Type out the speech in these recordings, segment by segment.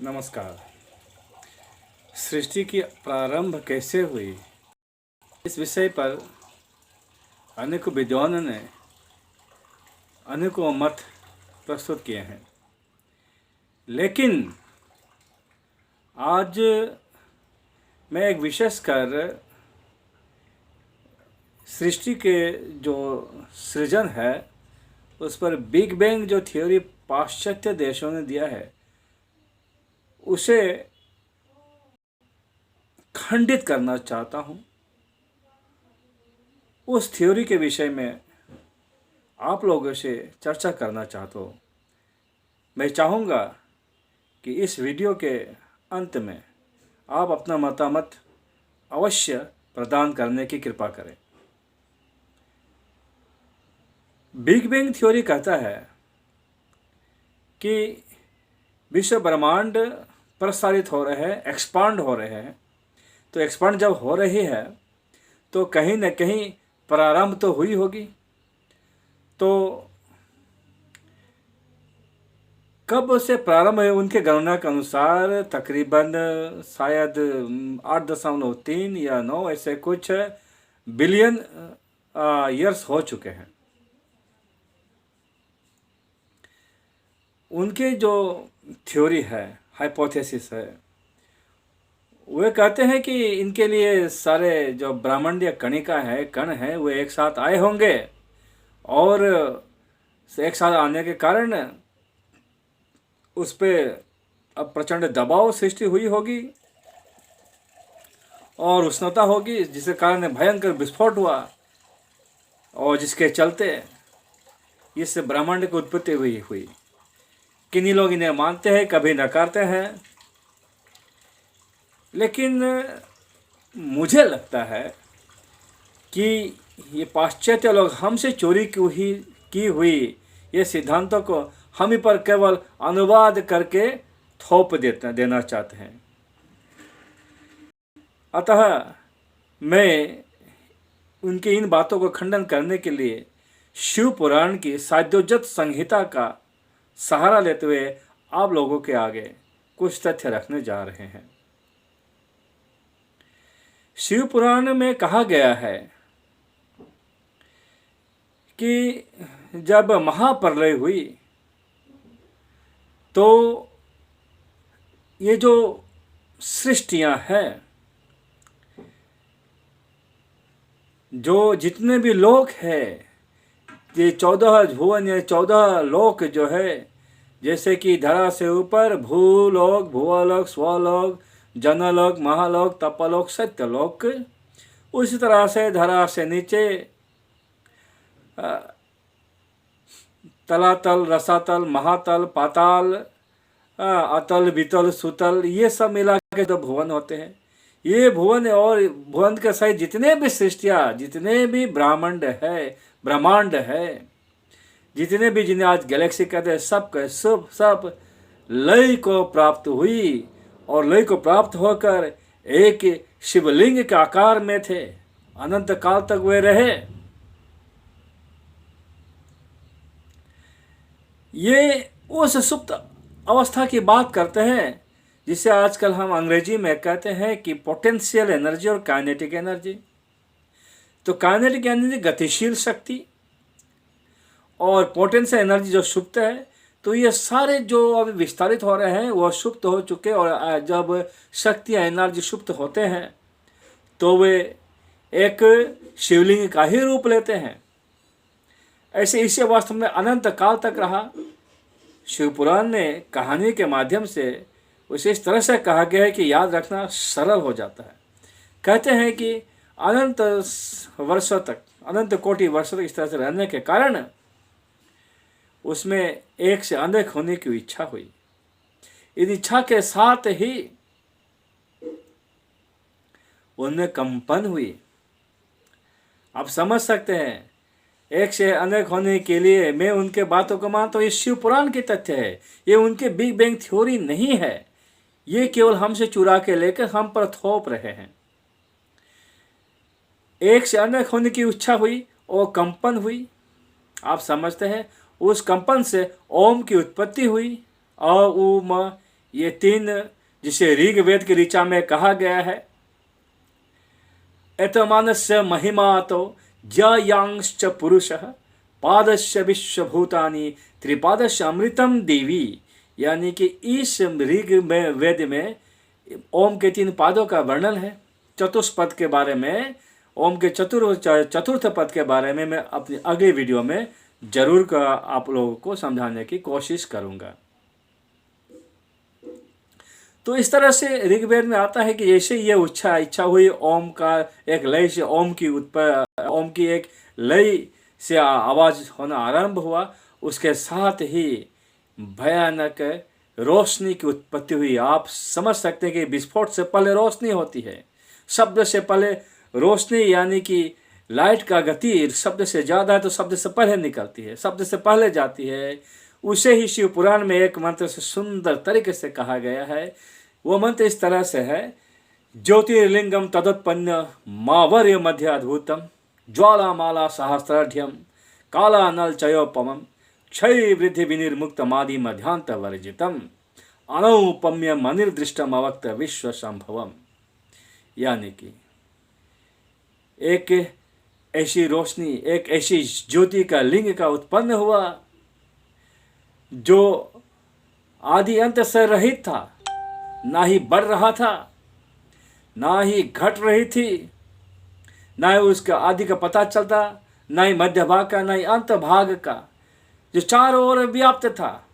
नमस्कार। सृष्टि की प्रारंभ कैसे हुई, इस विषय पर अनेकों विद्वानों ने अनेकों मत प्रस्तुत किए हैं, लेकिन आज मैं एक विशेषकर सृष्टि के जो सृजन है उस पर बिग बैंग जो थ्योरी पाश्चात्य देशों ने दिया है उसे खंडित करना चाहता हूं। उस थ्योरी के विषय में आप लोगों से चर्चा करना चाहता हूं। मैं चाहूँगा कि इस वीडियो के अंत में आप अपना मतामत अवश्य प्रदान करने की कृपा करें। बिग बैंग थ्योरी कहता है कि विश्व ब्रह्मांड प्रसारित हो रहे हैं, एक्सपांड हो रहे हैं। तो एक्सपांड जब हो रही है तो कहीं न कहीं प्रारंभ तो हुई होगी। तो कब से प्रारंभ है? उनके गणना के अनुसार तकरीबन शायद 8.3 या 9 ऐसे कुछ बिलियन ईयर्स हो चुके हैं। उनकी जो थ्योरी है, हाइपोथेसिस है, वे कहते हैं कि इनके लिए सारे जो ब्रह्मांडीय कणिका है, कण है, वे एक साथ आए होंगे और एक साथ आने के कारण उस पर अब प्रचंड दबाव सृष्टि हुई होगी और उष्णता होगी, जिसके कारण भयंकर विस्फोट हुआ और जिसके चलते इस ब्रह्मांड की उत्पत्ति हुई। किन्हीं लोग इन्हें मानते हैं, कभी नकारते हैं, लेकिन मुझे लगता है कि ये पाश्चात्य लोग हमसे चोरी की हुई ये सिद्धांतों को हम ही पर केवल अनुवाद करके थोप देना चाहते हैं। अतः मैं उनकी इन बातों को खंडन करने के लिए शिव पुराण की साध्योजत संहिता का सहारा लेते हुए आप लोगों के आगे कुछ तथ्य रखने जा रहे हैं। शिव पुराण में कहा गया है कि जब महाप्रलय हुई तो ये जो सृष्टियां हैं, जो जितने भी लोक है, ये 14 भुवन या 14 लोक जो है, जैसे कि धरा से ऊपर भूलोक, भुवलोक, स्वलोक, जनलोक, महालोक, तपलोक, सत्यलोक, उसी तरह से धरा से नीचे तलातल, रसातल, महातल, पाताल, अतल, वितल, सुतल, ये सब मिला के जो भुवन होते हैं, ये भुवन और भुवन के सहित जितने भी सृष्टियाँ, जितने भी ब्रह्मांड है, जितने भी जिन्हें आज गैलेक्सी कहते हैं, सब लय को प्राप्त हुई और लय को प्राप्त होकर एक शिवलिंग के आकार में थे। अनंत काल तक वे रहे। ये उस सुप्त अवस्था की बात करते हैं जिसे आजकल हम अंग्रेजी में कहते हैं कि पोटेंशियल एनर्जी और काइनेटिक एनर्जी। तो काइनेटिक एनर्जी गतिशील शक्ति और पोटेंशियल एनर्जी जो सुप्त है। तो ये सारे जो अभी विस्तारित हो रहे हैं वो सुप्त हो चुके, और जब शक्ति एनर्जी सुप्त होते हैं तो वे एक शिवलिंग का ही रूप लेते हैं। ऐसे इसी अवस्था में अनंत काल तक रहा। शिवपुराण ने कहानी के माध्यम से उसे इस तरह से कहा गया है कि याद रखना सरल हो जाता है। कहते हैं कि अनंत वर्षों तक, अनंत कोटि वर्षों तक इस तरह से रहने के कारण उसमें एक से अनेक होने की इच्छा हुई। इस इच्छा के साथ ही उनमें कंपन हुई। आप समझ सकते हैं, एक से अनेक होने के लिए मैं उनके बातों को मानता हूँ। ये शिव पुराण के तथ्य है, ये उनके बिग बैंग थ्योरी नहीं है। ये केवल हमसे चुरा के लेकर हम पर थोप रहे हैं। एक से अनेक होने की इच्छा हुई और कंपन हुई। आप समझते हैं, उस कंपन से ओम की उत्पत्ति हुई। और ये 3 जिसे ऋग्वेद की ऋचा में कहा गया है, एतमानस्य महिमा तो ज्यांश्च पुरुषः पादस्य विश्वभूतानि त्रिपादस्य अमृतम देवी। यानी कि इस ऋग्वेद में ओम के 3 पादों का वर्णन है। चतुष्पद के बारे में, ओम के चतुर्थ पद के बारे में मैं अपनी अगली वीडियो में जरूर आप लोगों को समझाने की कोशिश करूंगा। तो इस तरह से ऋग्वेद में आता है कि जैसे ये इच्छा हुई ओम का एक लय से, ओम की एक लय से आवाज होना आरंभ हुआ, उसके साथ ही भयानक रोशनी की उत्पत्ति हुई। आप समझ सकते हैं कि विस्फोट से पहले रोशनी होती है, शब्द से पहले रोशनी, यानी कि लाइट का गति शब्द से ज़्यादा है तो शब्द से पहले निकलती है, शब्द से पहले जाती है। उसे ही शिव पुराण में एक मंत्र से सुंदर तरीके से कहा गया है। वो मंत्र इस तरह से है, ज्योतिर्लिंगम तदुत्पन्न मावर्य मध्य अद्भुतम ज्वालामाला सहस्राढ्यम कालानल चयोपमम क्षय वृद्धि विनिर्मुक्त मादि मध्यांत वर्जितम अनौपम्यम अनिर्दिष्टम अवक्त विश्व संभवम। यानी कि एक ऐसी रोशनी, एक ऐसी ज्योति का लिंग का उत्पन्न हुआ जो आदि अंत से रहित था, ना ही बढ़ रहा था, ना ही घट रही थी, ना ही उसका आदि का पता चलता, ना ही मध्य भाग का, ना ही अंत भाग का, जो चारों ओर व्याप्त था।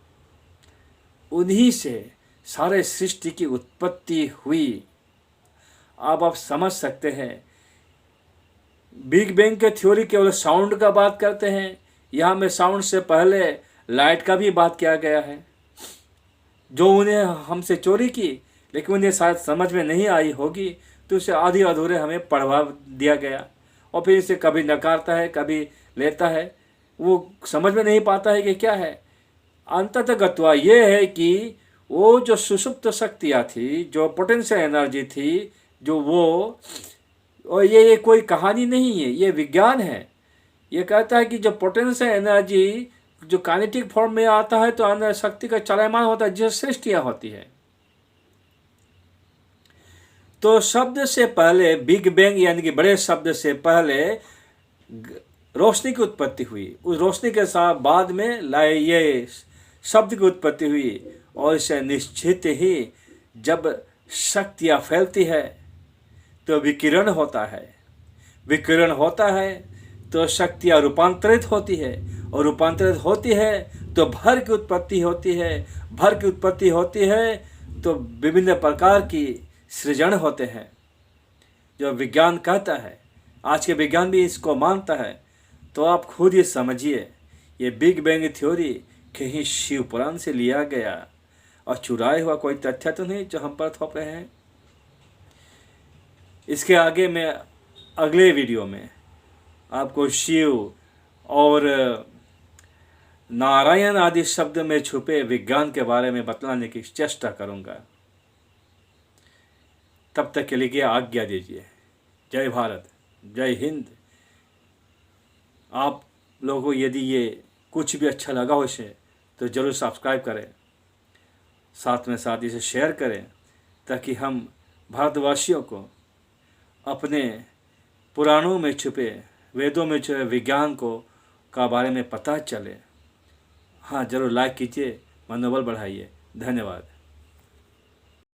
उन्हीं से सारे सृष्टि की उत्पत्ति हुई। अब आप समझ सकते हैं, बिग बैंग के थ्योरी केवल साउंड का बात करते हैं, यहाँ में साउंड से पहले लाइट का भी बात किया गया है, जो उन्हें हमसे चोरी की, लेकिन उन्हें शायद समझ में नहीं आई होगी, तो उसे आधे अधूरे हमें पढ़वा दिया गया, और फिर इसे कभी नकारता है, कभी लेता है, वो समझ में नहीं पाता है कि क्या है। अंततः गत्वा ये है कि वो जो सुषुप्त शक्तियाँ थी, जो पोटेंशियल एनर्जी थी, जो वो, और ये कोई कहानी नहीं है, ये विज्ञान है। ये कहता है कि जो पोटेंशियल एनर्जी जो काइनेटिक फॉर्म में आता है तो अंदर शक्ति का चलयमान होता है, जिससे सृष्टियाँ होती है। तो शब्द से पहले बिग बैंग, यानी कि बड़े शब्द से पहले रोशनी की उत्पत्ति हुई। उस रोशनी के साथ बाद में ये शब्द की उत्पत्ति हुई, और इसे निश्चित ही जब शक्तियाँ फैलती है तो विकिरण होता है, विकिरण होता है तो शक्तियाँ रूपांतरित होती है, और रूपांतरित होती है तो भर की उत्पत्ति होती है, भर की उत्पत्ति होती है तो विभिन्न प्रकार की सृजन होते हैं, जो विज्ञान कहता है। आज के विज्ञान भी इसको मानता है। तो आप खुद ही समझिए, ये बिग बैंग थ्योरी कहीं शिव पुराण से लिया गया और चुराया हुआ कोई तथ्य तो नहीं जो हम पर थोप रहे हैं। इसके आगे मैं अगले वीडियो में आपको शिव और नारायण आदि शब्द में छुपे विज्ञान के बारे में बतलाने की चेष्टा करूंगा। तब तक के लिए आज्ञा दीजिए। जय भारत, जय हिंद। आप लोगों को यदि ये कुछ भी अच्छा लगा हो इसे, तो ज़रूर सब्सक्राइब करें, साथ में साथ इसे शेयर करें, ताकि हम भारतवासियों को अपने पुराणों में छुपे, वेदों में छुपे विज्ञान को का बारे में पता चले। हाँ, ज़रूर लाइक कीजिए, मनोबल बढ़ाइए। धन्यवाद।